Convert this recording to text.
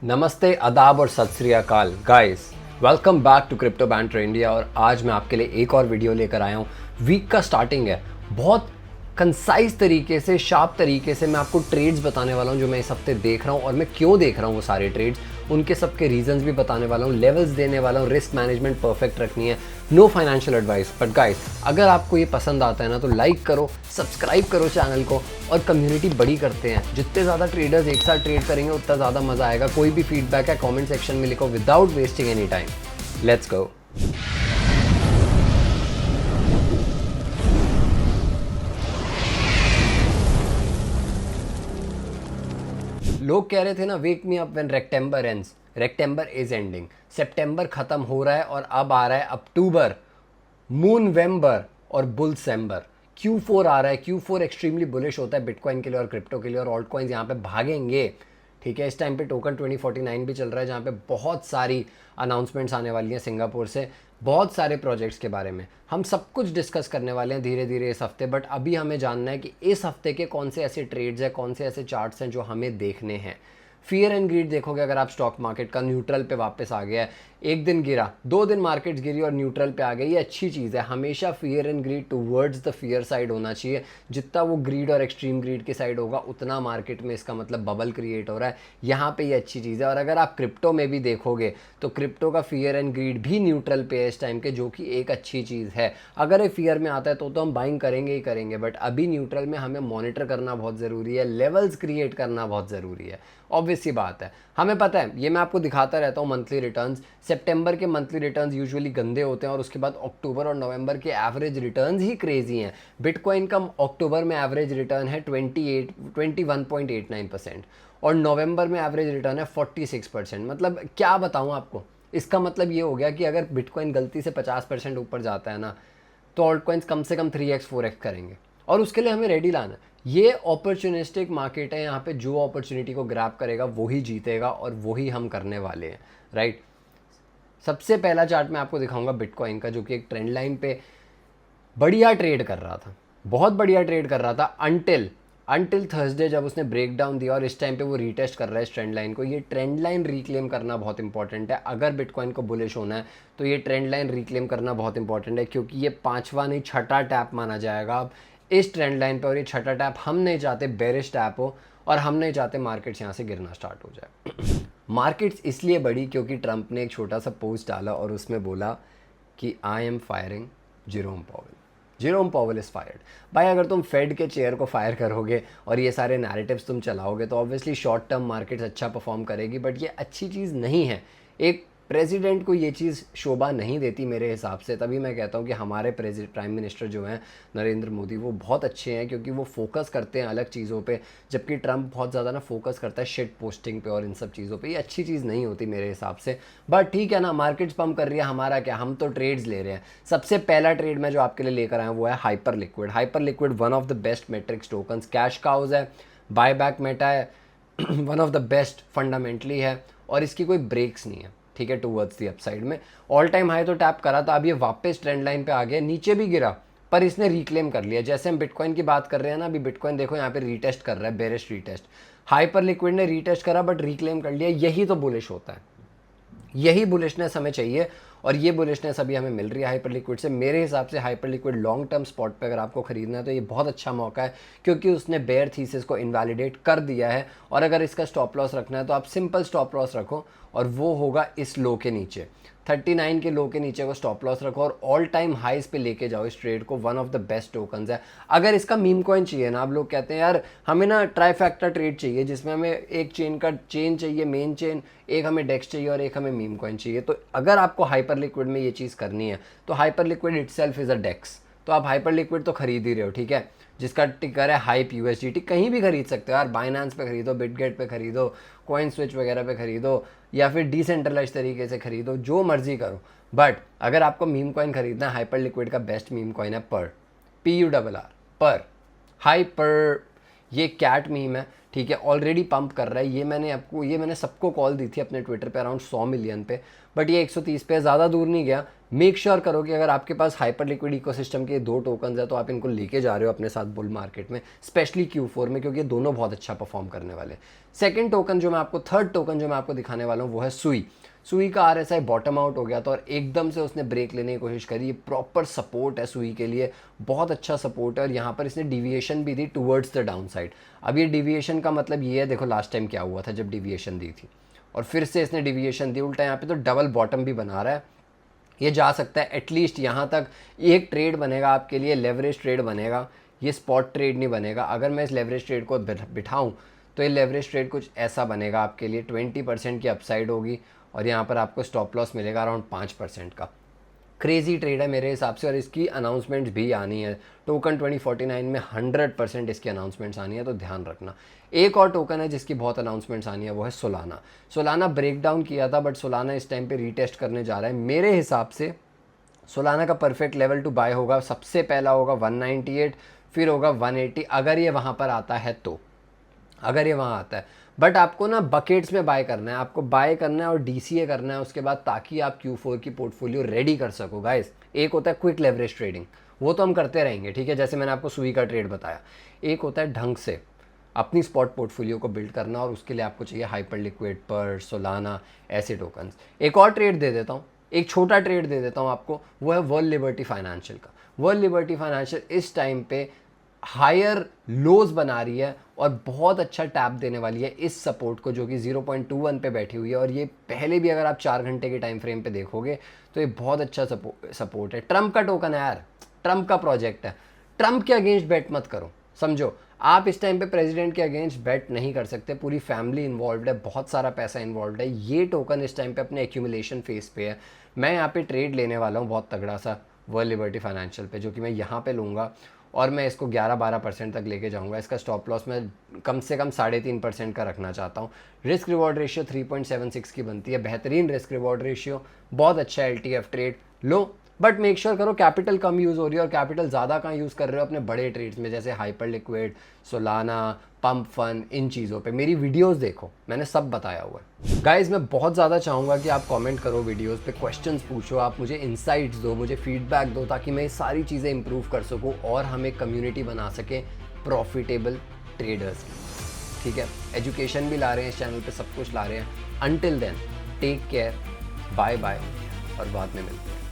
नमस्ते, आदाब और सत श्री अकाल guys. Welcome back to Crypto Banter India. और आज मैं आपके लिए एक और वीडियो लेकर आया हूँ। वीक का स्टार्टिंग है, बहुत कंसाइज तरीके से, शार्प तरीके से मैं आपको ट्रेड्स बताने वाला हूँ जो मैं इस हफ्ते देख रहा हूँ और मैं क्यों देख रहा हूँ वो सारे ट्रेड्स, उनके सबके रीजंस भी बताने वाला हूँ, लेवल्स देने वाला हूँ, रिस्क मैनेजमेंट परफेक्ट रखनी है, no financial advice. But guys, अगर आपको ये पसंद आता है ना तो लाइक करो, सब्सक्राइब करो चैनल को और कम्युनिटी बड़ी करते हैं। जितने ज़्यादा ट्रेडर्स एक साथ ट्रेड करेंगे उतना ज़्यादा मज़ा आएगा। कोई भी फीडबैक है कमेंट सेक्शन में लिखो without wasting any time. Let's go. लोग कह रहे थे ना, wake me up when Rektember ends. Rektember is ending, सितंबर खत्म हो रहा है और अब आ रहा है अक्टूबर, मूनवेंबर और बुलसेंबर। Q4 आ रहा है। Q4 एक्सट्रीमली बुलिश होता है बिटकॉइन के लिए और क्रिप्टो के लिए, और ऑल्ट कॉइन्स यहाँ पे भागेंगे। ठीक है, इस टाइम पे टोकन 2049 भी चल रहा है जहाँ पे बहुत सारी अनाउंसमेंट्स आने वाली हैं सिंगापुर से, बहुत सारे प्रोजेक्ट्स के बारे में हम सब कुछ डिस्कस करने वाले हैं धीरे धीरे इस हफ्ते। बट अभी हमें जानना है कि इस हफ्ते के कौन से ऐसे ट्रेड्स हैं, कौन से ऐसे चार्ट्स हैं जो हमें देखने हैं। फियर एंड ग्रीड देखोगे, अगर आप स्टॉक मार्केट का न्यूट्रल पे वापस आ गया है, एक दिन गिरा, 2 दिन मार्केट्स गिरी और न्यूट्रल पे आ गई, ये अच्छी चीज़ है। हमेशा fear and greed towards the fear side होना चाहिए। जितना वो ग्रीड और एक्सट्रीम ग्रीड की साइड होगा उतना मार्केट में इसका मतलब बबल क्रिएट हो रहा है। यहाँ पे ये अच्छी चीज़ है। और अगर आप क्रिप्टो में भी देखोगे तो क्रिप्टो का फियर एंड ग्रीड भी न्यूट्रल पे है इस टाइम के, जो कि एक अच्छी चीज़ है। अगर ये फियर में आता है तो हम बाइंग करेंगे ही करेंगे, बट अभी न्यूट्रल में हमें मॉनिटर करना बहुत ज़रूरी है, लेवल्स क्रिएट करना बहुत ज़रूरी है। ऑब्वियस सी बात है, हमें पता है, ये मैं आपको दिखाता रहता हूँ मंथली रिटर्न्स। सितंबर के मंथली रिटर्न्स यूजुअली गंदे होते हैं और उसके बाद अक्टूबर और नवंबर के एवरेज रिटर्न्स ही क्रेजी हैं। बिटकॉइन का अक्टूबर में एवरेज रिटर्न है 21.89% और नवंबर में एवरेज रिटर्न है 46%। मतलब क्या बताऊँ आपको, इसका मतलब ये हो गया कि अगर बिटकॉइन गलती से 50% ऊपर जाता है ना तो ऑल्ट कॉइन्स कम से कम 3x 4x करेंगे, और उसके लिए हमें रेडी लाना है। ये अपॉर्चुनिस्टिक मार्केट है, यहाँ पे जो अपॉर्चुनिटी को ग्रैब करेगा वही जीतेगा और वही हम करने वाले हैं, राइट। सबसे पहला चार्ट मैं आपको दिखाऊंगा बिटकॉइन का, जो कि एक ट्रेंड लाइन पे बढ़िया ट्रेड कर रहा था, बहुत बढ़िया ट्रेड कर रहा था अनटिल थर्सडे, जब उसने ब्रेक डाउन दिया और इस टाइम पे वो रीटेस्ट कर रहा है इस ट्रेंड लाइन को। ये ट्रेंड लाइन रिक्लेम करना बहुत इंपॉर्टेंट है। अगर बिटकॉइन को बुलिश होना है तो ये ट्रेंड लाइन रिक्लेम करना बहुत इंपॉर्टेंट है, क्योंकि ये पांचवा नहीं छठा टैप माना जाएगा अब इस ट्रेंड लाइन पे। और ये छठा टैप हम नहीं चाहते बेरिश टैप हो, और हम नहीं चाहते मार्केट्स यहाँ से गिरना स्टार्ट हो जाए। मार्केट्स इसलिए बढ़ी क्योंकि ट्रंप ने एक छोटा सा पोस्ट डाला और उसमें बोला कि I am firing Jerome Powell. Jerome Powell is fired. भाई, अगर तुम फेड के चेयर को फायर करोगे और ये सारे नैरेटिव्स तुम चलाओगे तो ऑब्वियसली शॉर्ट टर्म मार्केट्स अच्छा परफॉर्म करेगी, बट ये अच्छी चीज़ नहीं है। एक प्रेसिडेंट को ये चीज़ शोभा नहीं देती मेरे हिसाब से। तभी मैं कहता हूँ कि हमारे प्राइम मिनिस्टर जो हैं नरेंद्र मोदी, वो बहुत अच्छे हैं क्योंकि वो फोकस करते हैं अलग चीज़ों पे, जबकि ट्रंप बहुत ज़्यादा ना फोकस करता है शिट पोस्टिंग पे और इन सब चीज़ों पे। ये अच्छी चीज़ नहीं होती मेरे हिसाब से। बट ठीक है ना, मार्केट्स पंप कर रही है, हमारा क्या, हम तो ट्रेड्स ले रहे हैं। सबसे पहला ट्रेड मैं जो आपके लिए लेकर आया हूँ वो है Hyperliquid. Hyperliquid one of the best metrics tokens, cash cows है, बायबैक मेटा है, one of the best fundamentally है, और इसकी कोई ब्रेक्स नहीं है। ठीक है, टूवर्ड्स दी अपसाइड में ऑल टाइम हाई तो टैप करा था, अब ये वापस ट्रेंड लाइन पे आ गया, नीचे भी गिरा पर इसने रिक्लेम कर लिया। जैसे हम बिटकॉइन की बात कर रहे हैं ना, अभी बिटकॉइन देखो यहाँ पे रीटेस्ट कर रहा है, बेरिश रीटेस्ट। हाइपर लिक्विड ने रीटेस्ट करा बट रिक्लेम कर लिया। यही तो बुलिश होता है, यही बुलिशनेस हमें चाहिए, और ये बुलिशनेस अभी हमें मिल रही है हाइपर लिक्विड से। मेरे हिसाब से hyper liquid long term spot पे अगर आपको खरीदना है तो ये बहुत अच्छा मौका है, क्योंकि उसने बेयर थीसिस को इनवैलिडेट कर दिया है। और अगर इसका स्टॉप लॉस रखना है तो आप सिंपल स्टॉप लॉस रखो, और वो होगा इस लो के नीचे, 39 के लो के नीचे को स्टॉप लॉस रखो और ऑल टाइम हाइज पे लेके जाओ इस ट्रेड को। One of the best tokens है। अगर इसका मीम कॉइन चाहिए ना, आप लोग कहते हैं यार हमें ना ट्राइफैक्टर ट्रेड चाहिए जिसमें हमें एक चेन का चेन चाहिए, मेन चेन, एक हमें डेक्स चाहिए और एक हमें मीम कॉइन चाहिए, तो अगर आपको हाइपर लिक्विड में ये चीज़ करनी है तो Hyperliquid itself is a DEX. तो आप हाइपर लिक्विड तो खरीद ही रहे हो, ठीक है, जिसका टिकर है हाइप यूएसडीटी। कहीं भी खरीद सकते हो यार, बाइनेंस पे खरीदो, बिटगेट पे खरीदो, कॉइन स्विच वगैरह पे खरीदो, या फिर डिसेंट्रलाइज तरीके से खरीदो, जो मर्जी करो। बट अगर आपको मीम कॉइन खरीदना है, हाइपर लिक्विड का बेस्ट मीम कॉइन है पर, PURR, पर हाइपर। ये कैट मीम है, ठीक है, ऑलरेडी पंप कर रहा है। ये मैंने सबको कॉल दी थी अपने ट्विटर पे अराउंड 100 मिलियन पे, बट ये 130 पे ज़्यादा दूर नहीं गया। मेक श्योर करो कि अगर आपके पास हाइपर लिक्विड इकोसिस्टम के 2 टोकन्स है तो आप इनको लेके जा रहे हो अपने साथ बुल मार्केट में, स्पेशली Q4 में, क्योंकि ये दोनों बहुत अच्छा परफॉर्म करने वाले। थर्ड टोकन जो मैं आपको दिखाने वाला हूँ वो है सुई का RSI बॉटम आउट हो गया था और एकदम से उसने ब्रेक लेने की कोशिश करी। ये प्रॉपर सपोर्ट है सुई के लिए, बहुत अच्छा सपोर्ट है, और यहाँ पर इसने डिविएशन भी दी टुवर्ड्स द डाउन साइड। अब ये डिविएशन का मतलब ये है, देखो लास्ट टाइम क्या हुआ था जब डिविएशन दी थी, और फिर से इसने डिविएशन दी उल्टा, यहाँ पे तो डबल बॉटम भी बना रहा है। ये जा सकता है एटलीस्ट यहाँ तक, एक ट्रेड बनेगा आपके लिए, लेवरेज ट्रेड बनेगा, ये स्पॉट ट्रेड नहीं बनेगा। अगर मैं इस लेवरेज ट्रेड को बिठाऊँ तो ये लेवरेज ट्रेड कुछ ऐसा बनेगा आपके लिए, 20% की अपसाइड होगी, और यहाँ पर आपको स्टॉप लॉस मिलेगा अराउंड 5% का। क्रेजी ट्रेड है मेरे हिसाब से, और इसकी अनाउंसमेंट्स भी आनी है। टोकन 2049 में 100% इसकी अनाउंसमेंट्स आनी है, तो ध्यान रखना। एक और टोकन है जिसकी बहुत अनाउंसमेंट्स आनी है, वो है सोलाना ब्रेकडाउन किया था, बट सोलाना इस टाइम पे रीटेस्ट करने जा रहा है। मेरे हिसाब से सोलाना का परफेक्ट लेवल टू बाय होगा, सबसे पहला होगा 198, फिर होगा 180, अगर ये वहाँ पर आता है तो, अगर ये वहाँ आता है। बट आपको ना बकेट्स में बाय करना है, आपको बाय करना है और DCA करना है उसके बाद, ताकि आप Q4 की पोर्टफोलियो रेडी कर सको गाइस। एक होता है क्विक लेवरेज ट्रेडिंग, वो तो हम करते रहेंगे, ठीक है, जैसे मैंने आपको सुई का ट्रेड बताया। एक होता है ढंग से अपनी स्पॉट पोर्टफोलियो को बिल्ड करना, और उसके लिए आपको चाहिए हाइपर लिक्विड, पर्स, सोलाना, ऐसे टोकन्स। एक और ट्रेड दे देता हूँ, एक छोटा ट्रेड दे देता हूँ आपको, वो है वर्ल्ड लिबर्टी फाइनेंशियल का। वर्ल्ड लिबर्टी फाइनेंशियल इस टाइम पे हायर लोज बना रही है और बहुत अच्छा टैप देने वाली है इस सपोर्ट को, जो कि 0.21 पे बैठी हुई है, और ये पहले भी अगर आप 4 घंटे के टाइम फ्रेम पे देखोगे तो ये बहुत अच्छा सपोर्ट है। ट्रम्प का टोकन है यार, ट्रम्प का प्रोजेक्ट है, ट्रम्प के अगेंस्ट बेट मत करो, समझो। आप इस टाइम पे प्रेसिडेंट के अगेंस्ट बेट नहीं कर सकते, पूरी फैमिली इन्वॉल्व है, बहुत सारा पैसा इन्वॉल्व है। ये टोकन इस टाइम पे अपने एक्यूमुलेशन फेज पे है। मैं यहाँ पे ट्रेड लेने वाला हूँ बहुत तगड़ा सा वर्ल्ड लिबर्टी फाइनेंशियल पे, जो कि मैं यहाँ पे लूँगा, और मैं इसको 11-12% तक लेके जाऊंगा। इसका स्टॉप लॉस मैं कम से कम 3.5% का रखना चाहता हूँ। रिस्क रिवॉर्ड रेशियो 3.76 की बनती है, बेहतरीन रिस्क रिवॉर्ड रेशियो, बहुत अच्छा LTF trade low. But make sure करो कैपिटल कम यूज़ हो रही है, और कैपिटल ज़्यादा कहाँ यूज़ कर रहे हो अपने बड़े ट्रेड्स में, जैसे Hyperliquid, Solana, pump fun, इन चीज़ों पे मेरी वीडियोस देखो, मैंने सब बताया हुआ है। गाइज मैं बहुत ज़्यादा चाहूँगा कि आप कमेंट करो वीडियोस पे, क्वेश्चंस पूछो, आप मुझे इनसाइट्स दो, मुझे फीडबैक दो, ताकि मैं ये सारी चीज़ें इंप्रूव कर सकूँ और हम एक कम्युनिटी बना सकें प्रॉफिटेबल ट्रेडर्स की, ठीक है। एजुकेशन भी ला रहे हैं इस चैनल पे, सब कुछ ला रहे हैं। Until then take care, bye bye, और बाद में मिलते हैं।